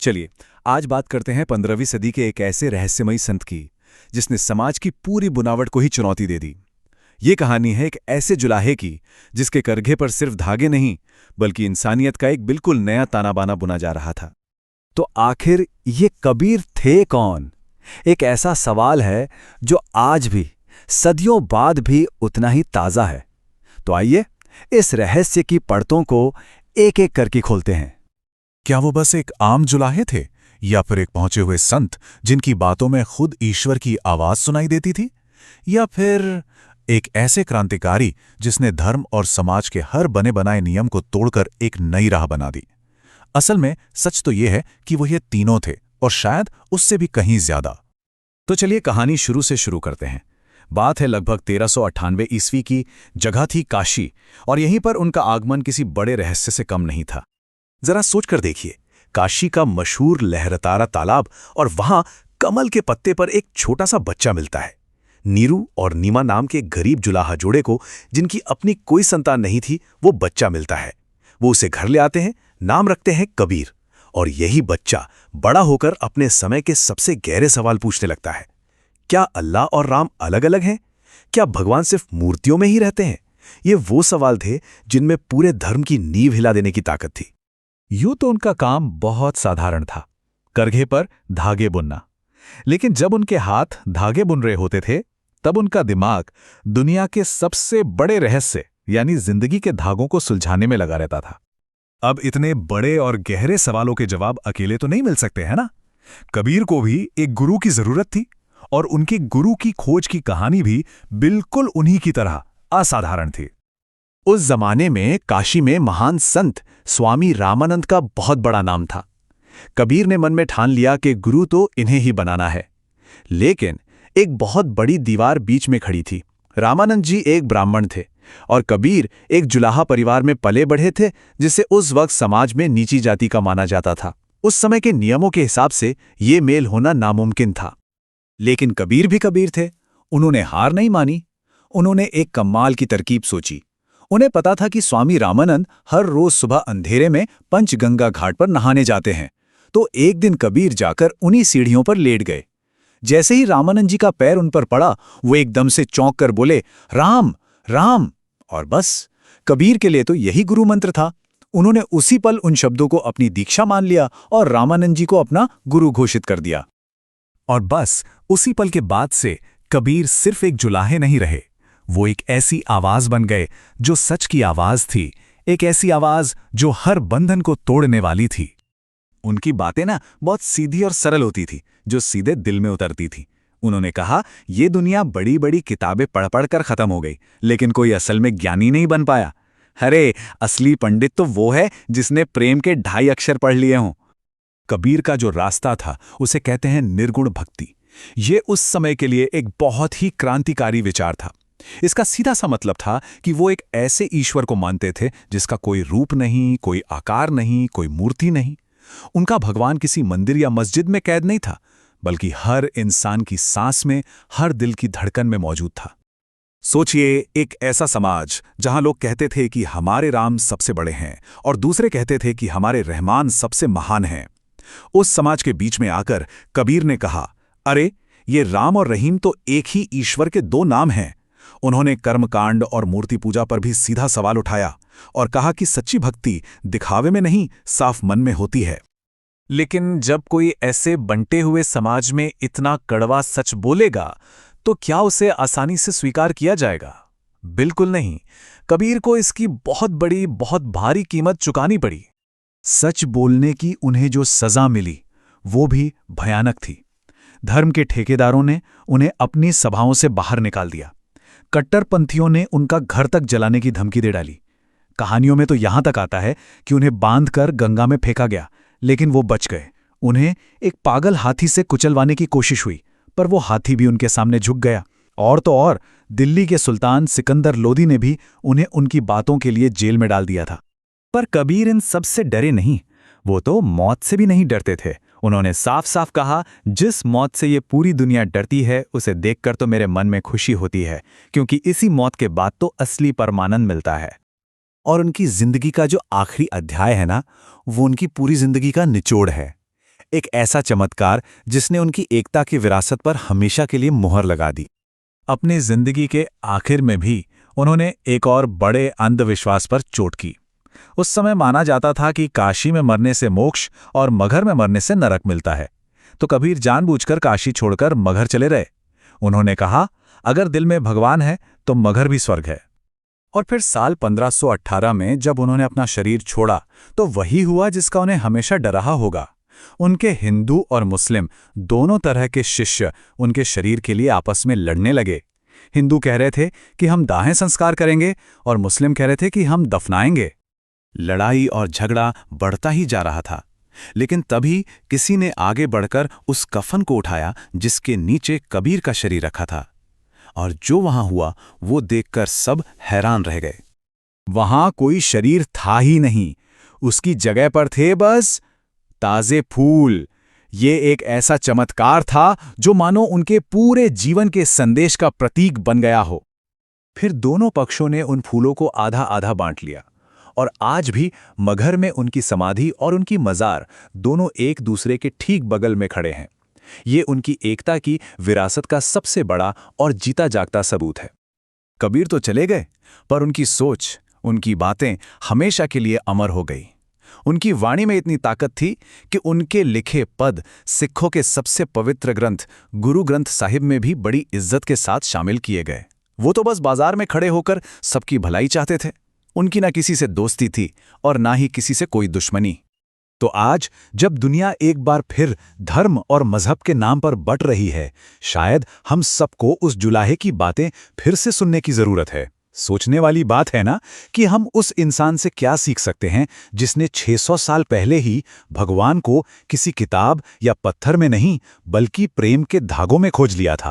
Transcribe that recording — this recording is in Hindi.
चलिए, आज बात करते हैं 15वीं सदी के एक ऐसे रहस्यमयी संत की, जिसने समाज की पूरी बुनावट को ही चुनौती दे दी। ये कहानी है एक ऐसे जुलाहे की, जिसके करघे पर सिर्फ धागे नहीं, बल्कि इंसानियत का एक बिल्कुल नया ताना-बाना बुना जा रहा था। तो आखिर ये कबीर थे कौन? एक ऐसा सवाल है जो आज भी, सदियों बाद भी उतना ही ताज़ा है। तो आइए, इस रहस्य की परतों को एक-एक करके खोलते हैं। क्या वो बस एक आम जुलाहे थे, या फिर एक पहुंचे हुए संत जिनकी बातों में खुद ईश्वर की आवाज सुनाई देती थी, या फिर एक ऐसे क्रांतिकारी जिसने धर्म और समाज के हर बने बनाए नियम को तोड़कर एक नई राह बना दी? असल में सच तो यह है कि वो ये तीनों थे, और शायद उससे भी कहीं ज्यादा। तो चलिए कहानी शुरू से शुरू करते हैं। बात है लगभग 1398 ईस्वी की। जगह थी काशी, और यहीं पर उनका आगमन किसी बड़े रहस्य से कम नहीं था। जरा सोचकर देखिए, काशी का मशहूर लहरतारा तालाब, और वहां कमल के पत्ते पर एक छोटा सा बच्चा मिलता है। नीरू और नीमा नाम के गरीब जुलाहा जोड़े को, जिनकी अपनी कोई संतान नहीं थी, वो बच्चा मिलता है। वो उसे घर ले आते हैं, नाम रखते हैं कबीर। और यही बच्चा बड़ा होकर अपने समय के सबसे गहरे सवाल पूछने लगता है। क्या अल्लाह और राम अलग अलग हैं? क्या भगवान सिर्फ मूर्तियों में ही रहते हैं? ये वो सवाल थे जिनमें पूरे धर्म की नींव हिला देने की ताकत थी। यूं तो उनका काम बहुत साधारण था, करघे पर धागे बुनना। लेकिन जब उनके हाथ धागे बुन रहे होते थे, तब उनका दिमाग दुनिया के सबसे बड़े रहस्य यानी जिंदगी के धागों को सुलझाने में लगा रहता था। अब इतने बड़े और गहरे सवालों के जवाब अकेले तो नहीं मिल सकते, है ना? कबीर को भी एक गुरु की जरूरत थी, और उनके गुरु की खोज की कहानी भी बिल्कुल उन्हीं की तरह असाधारण थी। उस जमाने में काशी में महान संत स्वामी रामानंद का बहुत बड़ा नाम था। कबीर ने मन में ठान लिया कि गुरु तो इन्हें ही बनाना है। लेकिन एक बहुत बड़ी दीवार बीच में खड़ी थी। रामानंद जी एक ब्राह्मण थे, और कबीर एक जुलाहा परिवार में पले बढ़े थे, जिसे उस वक्त समाज में नीची जाति का माना जाता था। उस समय के नियमों के हिसाब से ये मेल होना नामुमकिन था। लेकिन कबीर भी कबीर थे। उन्होंने हार नहीं मानी। उन्होंने एक कमाल की तरकीब सोची। उन्हें पता था कि स्वामी रामानंद हर रोज सुबह अंधेरे में पंचगंगा घाट पर नहाने जाते हैं। तो एक दिन कबीर जाकर उन्हीं सीढ़ियों पर लेट गए। जैसे ही रामानंद जी का पैर उन पर पड़ा, वो एकदम से चौंक कर बोले, राम राम। और बस, कबीर के लिए तो यही गुरु मंत्र था। उन्होंने उसी पल उन शब्दों को अपनी दीक्षा मान लिया और रामानंद जी को अपना गुरु घोषित कर दिया। और बस उसी पल के बाद से कबीर सिर्फ एक जुलाहे नहीं रहे, वो एक ऐसी आवाज बन गए जो सच की आवाज थी, एक ऐसी आवाज जो हर बंधन को तोड़ने वाली थी। उनकी बातें ना बहुत सीधी और सरल होती थी, जो सीधे दिल में उतरती थी। उन्होंने कहा, ये दुनिया बड़ी बड़ी किताबें पढ़ पढ़ कर खत्म हो गई, लेकिन कोई असल में ज्ञानी नहीं बन पाया। अरे, असली पंडित तो वो है जिसने प्रेम के 2.5 अक्षर पढ़ लिए हों। कबीर का जो रास्ता था, उसे कहते हैं निर्गुण भक्ति। ये उस समय के लिए एक बहुत ही क्रांतिकारी विचार था। इसका सीधा सा मतलब था कि वो एक ऐसे ईश्वर को मानते थे जिसका कोई रूप नहीं, कोई आकार नहीं, कोई मूर्ति नहीं। उनका भगवान किसी मंदिर या मस्जिद में कैद नहीं था, बल्कि हर इंसान की सांस में, हर दिल की धड़कन में मौजूद था। सोचिए, एक ऐसा समाज जहां लोग कहते थे कि हमारे राम सबसे बड़े हैं, और दूसरे कहते थे कि हमारे रहमान सबसे महान हैं। उस समाज के बीच में आकर कबीर ने कहा, अरे, ये राम और रहीम तो एक ही ईश्वर के 2 नाम हैं। उन्होंने कर्मकांड और मूर्ति पूजा पर भी सीधा सवाल उठाया और कहा कि सच्ची भक्ति दिखावे में नहीं, साफ मन में होती है। लेकिन जब कोई ऐसे बंटे हुए समाज में इतना कड़वा सच बोलेगा, तो क्या उसे आसानी से स्वीकार किया जाएगा? बिल्कुल नहीं। कबीर को इसकी बहुत बड़ी, बहुत भारी कीमत चुकानी पड़ी। सच बोलने की उन्हें जो सजा मिली, वो भी भयानक थी। धर्म के ठेकेदारों ने उन्हें अपनी सभाओं से बाहर निकाल दिया। कट्टरपंथियों ने उनका घर तक जलाने की धमकी दे डाली। कहानियों में तो यहां तक आता है कि उन्हें बांधकर गंगा में फेंका गया, लेकिन वो बच गए। उन्हें एक पागल हाथी से कुचलवाने की कोशिश हुई, पर वो हाथी भी उनके सामने झुक गया। और तो और, दिल्ली के सुल्तान सिकंदर लोदी ने भी उन्हें उनकी बातों के लिए जेल में डाल दिया था। पर कबीर इन सब से डरे नहीं। वो तो मौत से भी नहीं डरते थे। उन्होंने साफ साफ कहा, जिस मौत से ये पूरी दुनिया डरती है, उसे देखकर तो मेरे मन में खुशी होती है, क्योंकि इसी मौत के बाद तो असली परमानंद मिलता है। और उनकी जिंदगी का जो आखिरी अध्याय है ना, वो उनकी पूरी जिंदगी का निचोड़ है। एक ऐसा चमत्कार जिसने उनकी एकता की विरासत पर हमेशा के लिए मुहर लगा दी। अपनी जिंदगी के आखिर में भी उन्होंने एक और बड़े अंधविश्वास पर चोट की। उस समय माना जाता था कि काशी में मरने से मोक्ष और मगहर में मरने से नरक मिलता है, तो कबीर जानबूझकर काशी छोड़कर मगहर चले रहे। उन्होंने कहा, अगर दिल में भगवान है तो मगहर भी स्वर्ग है। और फिर साल 1518 में जब उन्होंने अपना शरीर छोड़ा तो वही हुआ जिसका उन्हें हमेशा डर रहा होगा। उनके हिंदू और मुस्लिम दोनों तरह के शिष्य उनके शरीर के लिए आपस में लड़ने लगे। हिंदू कह रहे थे कि हम दाहें संस्कार करेंगे और मुस्लिम कह रहे थे कि हम दफनाएंगे। लड़ाई और झगड़ा बढ़ता ही जा रहा था, लेकिन तभी किसी ने आगे बढ़कर उस कफन को उठाया जिसके नीचे कबीर का शरीर रखा था, और जो वहां हुआ वो देखकर सब हैरान रह गए। वहां कोई शरीर था ही नहीं, उसकी जगह पर थे बस ताजे फूल। ये एक ऐसा चमत्कार था जो मानो उनके पूरे जीवन के संदेश का प्रतीक बन गया हो। फिर दोनों पक्षों ने उन फूलों को आधा आधा बांट लिया, और आज भी मगहर में उनकी समाधि और उनकी मजार दोनों एक दूसरे के ठीक बगल में खड़े हैं। ये उनकी एकता की विरासत का सबसे बड़ा और जीता जागता सबूत है। कबीर तो चले गए, पर उनकी सोच, उनकी बातें हमेशा के लिए अमर हो गई। उनकी वाणी में इतनी ताकत थी कि उनके लिखे पद सिखों के सबसे पवित्र ग्रंथ गुरु ग्रंथ साहिब में भी बड़ी इज्जत के साथ शामिल किए गए। वो तो बस बाजार में खड़े होकर सबकी भलाई चाहते थे। उनकी ना किसी से दोस्ती थी और ना ही किसी से कोई दुश्मनी। तो आज जब दुनिया एक बार फिर धर्म और मजहब के नाम पर बट रही है, शायद हम सबको उस जुलाहे की बातें फिर से सुनने की जरूरत है। सोचने वाली बात है ना कि हम उस इंसान से क्या सीख सकते हैं जिसने 600 साल पहले ही भगवान को किसी किताब या पत्थर में नहीं बल्कि प्रेम के धागों में खोज लिया था।